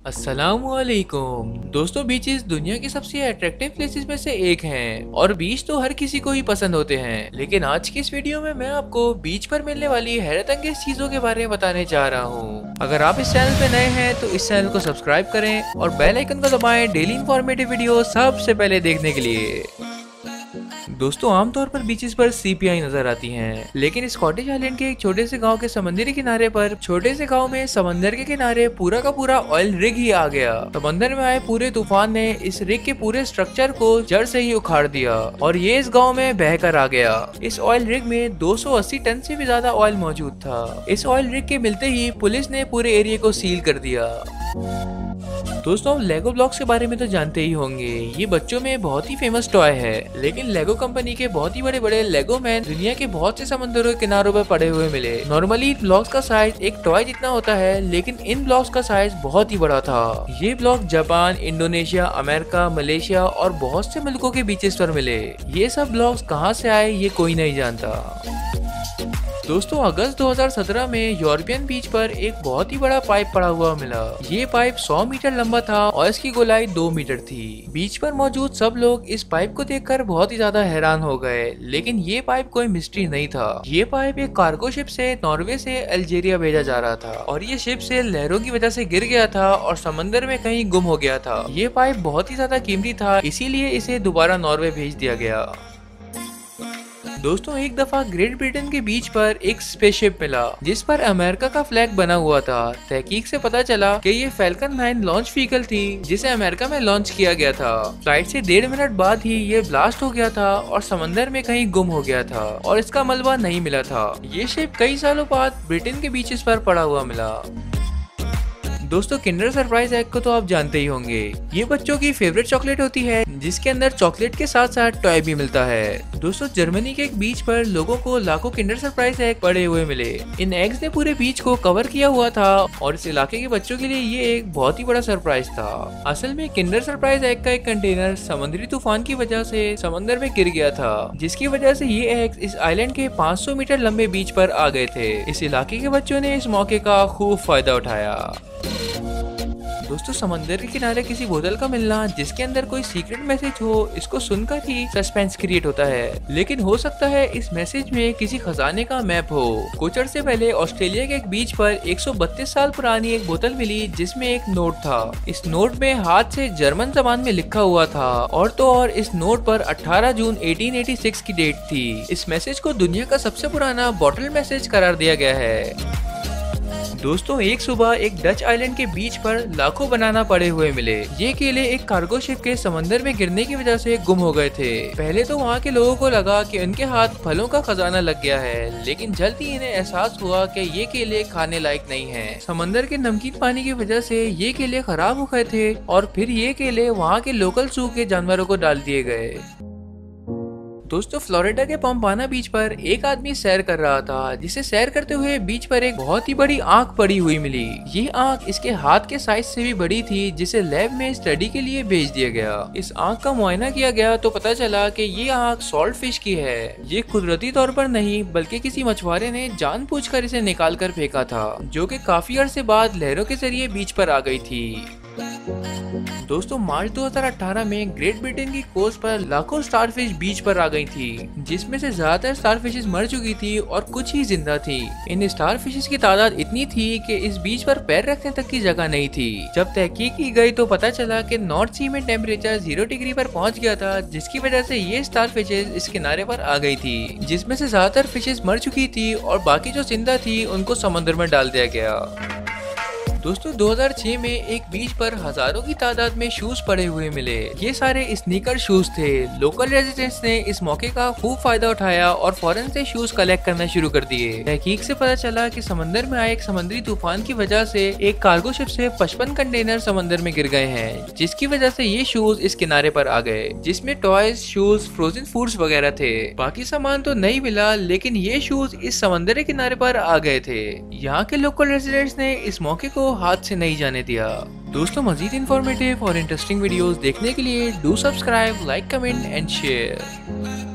अस्सलामुअलैकुम दोस्तों, बीचेस दुनिया की सबसे अट्रैक्टिव प्लेसेस में से एक हैं और बीच तो हर किसी को ही पसंद होते हैं। लेकिन आज की इस वीडियो में मैं आपको बीच पर मिलने वाली हैरत अंगेज चीजों के बारे में बताने जा रहा हूँ। अगर आप इस चैनल पे नए हैं तो इस चैनल को सब्सक्राइब करें और बेल आइकन को दबाएं डेली इन्फॉर्मेटिव वीडियो सबसे पहले देखने के लिए। दोस्तों, आमतौर पर बीचेस पर सीपीआई नजर आती हैं, लेकिन स्कॉटिश आइलैंड के एक छोटे से गांव के समुद्री किनारे पर छोटे से गांव में समंदर के किनारे पूरा का पूरा ऑयल रिग ही आ गया। समंदर में आए पूरे तूफान ने इस रिग के पूरे स्ट्रक्चर को जड़ से ही उखाड़ दिया और ये इस गाँव में बहकर आ गया। इस ऑयल रिग में 280 टन से भी ज्यादा ऑयल मौजूद था। इस ऑयल रिग के मिलते ही पुलिस ने पूरे एरिया को सील कर दिया। दोस्तों, लेगो ब्लॉक्स के बारे में तो जानते ही होंगे। ये बच्चों में बहुत ही फेमस टॉय है, लेकिन लेगो कंपनी के बहुत ही बड़े बड़े लेगो मैन दुनिया के बहुत से समुद्रों के किनारों पर पड़े हुए मिले। नॉर्मली ब्लॉक्स का साइज एक टॉय जितना होता है, लेकिन इन ब्लॉक्स का साइज बहुत ही बड़ा था। ये block Japan, Indonesia, America, Malaysia और बहुत से मुल्कों के बीचेस पर मिले। ये सब ब्लॉक्स कहाँ से आए ये कोई नहीं जानता। दोस्तों, अगस्त 2017 में यूरोपियन बीच पर एक बहुत ही बड़ा पाइप पड़ा हुआ मिला। ये पाइप 100 मीटर लंबा था और इसकी गोलाई 2 मीटर थी। बीच पर मौजूद सब लोग इस पाइप को देखकर बहुत ही ज्यादा हैरान हो गए, लेकिन ये पाइप कोई मिस्ट्री नहीं था। ये पाइप एक कार्गो शिप से नॉर्वे से अल्जीरिया भेजा जा रहा था और ये शिप से लहरों की वजह से गिर गया था और समंदर में कहीं गुम हो गया था। ये पाइप बहुत ही ज्यादा कीमती था, इसीलिए इसे दोबारा नॉर्वे भेज दिया गया। दोस्तों, एक दफा ग्रेट ब्रिटेन के बीच पर एक स्पेसशिप मिला जिस पर अमेरिका का फ्लैग बना हुआ था। तहकीक से पता चला कि ये फैल्कन 9 लॉन्च व्हीकल थी जिसे अमेरिका में लॉन्च किया गया था। फ्लाइट से 1.5 मिनट बाद ही ये ब्लास्ट हो गया था और समंदर में कहीं गुम हो गया था और इसका मलबा नहीं मिला था। ये शिप कई सालों बाद ब्रिटेन के बीचेस पर पड़ा हुआ मिला। दोस्तों, किंडर सरप्राइज एग को तो आप जानते ही होंगे। ये बच्चों की फेवरेट चॉकलेट होती है जिसके अंदर चॉकलेट के साथ साथ टॉय भी मिलता है। दोस्तों, जर्मनी के एक बीच पर लोगों को लाखों किंडर सरप्राइज एग पड़े हुए मिले। इन एग्स ने पूरे बीच को कवर किया हुआ था और इस इलाके के बच्चों के लिए ये एक बहुत ही बड़ा सरप्राइज था। असल में किंडर सरप्राइज एग का एक कंटेनर समुद्री तूफान की वजह से समंदर में गिर गया था, जिसकी वजह से ये एग्स इस आइलैंड के 500 मीटर लंबे बीच पर आ गए थे। इस इलाके के बच्चों ने इस मौके का खूब फायदा उठाया। दोस्तों, समंदर के किनारे किसी बोतल का मिलना जिसके अंदर कोई सीक्रेट मैसेज हो, इसको सुनकर ही सस्पेंस क्रिएट होता है। लेकिन हो सकता है इस मैसेज में किसी खजाने का मैप हो। कुछ अर्से पहले ऑस्ट्रेलिया के एक बीच पर 132 साल पुरानी एक बोतल मिली जिसमें एक नोट था। इस नोट में हाथ से जर्मन जबान में लिखा हुआ था और तो और इस नोट पर 18 जून 1886 की डेट थी। इस मैसेज को दुनिया का सबसे पुराना बॉटल मैसेज करार दिया गया है। दोस्तों, एक सुबह एक डच आइलैंड के बीच पर लाखों बनाना पड़े हुए मिले। ये केले एक कार्गो शिप के समंदर में गिरने की वजह से गुम हो गए थे। पहले तो वहाँ के लोगों को लगा कि उनके हाथ फलों का खजाना लग गया है, लेकिन जल्द ही इन्हें एहसास हुआ कि ये केले खाने लायक नहीं हैं। समंदर के नमकीन पानी की वजह से ये केले खराब हो गए थे और फिर ये केले वहाँ के लोकल जू के जानवरों को डाल दिए गए। दोस्तों, फ्लोरिडा के पंपाना बीच पर एक आदमी सैर कर रहा था, जिसे सैर करते हुए बीच पर एक बहुत ही बड़ी आंख पड़ी हुई मिली। ये आंख इसके हाथ के साइज से भी बड़ी थी, जिसे लैब में स्टडी के लिए भेज दिया गया। इस आंख का मुआयना किया गया तो पता चला कि ये आंख सॉल्ट फिश की है। ये कुदरती तौर पर नहीं बल्कि किसी मछुआरे ने जानबूझकर इसे निकाल कर फेंका था, जो कि काफी अरसे बाद लहरों के जरिए बीच पर आ गई थी। दोस्तों, मार्च 2018 में ग्रेट ब्रिटेन की कोस्ट पर लाखों स्टारफिश बीच पर आ गई थी, जिसमें से ज्यादातर स्टारफिशेस मर चुकी थी और कुछ ही जिंदा थी। इन स्टारफिशेस की तादाद इतनी थी कि इस बीच पर पैर रखने तक की जगह नहीं थी। जब तहकीक की गई तो पता चला कि नॉर्थ सी में टेम्परेचर 0 डिग्री पर पहुंच गया था, जिसकी वजह से ये स्टारफिशेस इस किनारे पर आ गई थी, जिसमें से ज्यादातर फिशेस मर चुकी थी और बाकी जो जिंदा थी उनको समुद्र में डाल दिया गया। दोस्तों, 2006 में एक बीच पर हजारों की तादाद में शूज पड़े हुए मिले। ये सारे स्नीकर शूज थे। लोकल रेजिडेंट्स ने इस मौके का खूब फायदा उठाया और फौरन से शूज कलेक्ट करना शुरू कर दिए। तहकीक से पता चला कि समंदर में आए एक समुद्री तूफान की वजह से एक कार्गो शिप से 55 कंटेनर समंदर में गिर गए हैं, जिसकी वजह से ये शूज इस किनारे पर आ गए, जिसमें टॉयज, शूज, फ्रोजन फूड्स वगैरह थे। बाकी सामान तो नहीं मिला, लेकिन ये शूज इस समंदर के किनारे पर आ गए थे। यहाँ के लोकल रेजिडेंट्स ने इस मौके को हाथ से नहीं जाने दिया। दोस्तों, मजीद इंफॉर्मेटिव और इंटरेस्टिंग वीडियोस देखने के लिए do subscribe, like, comment and share.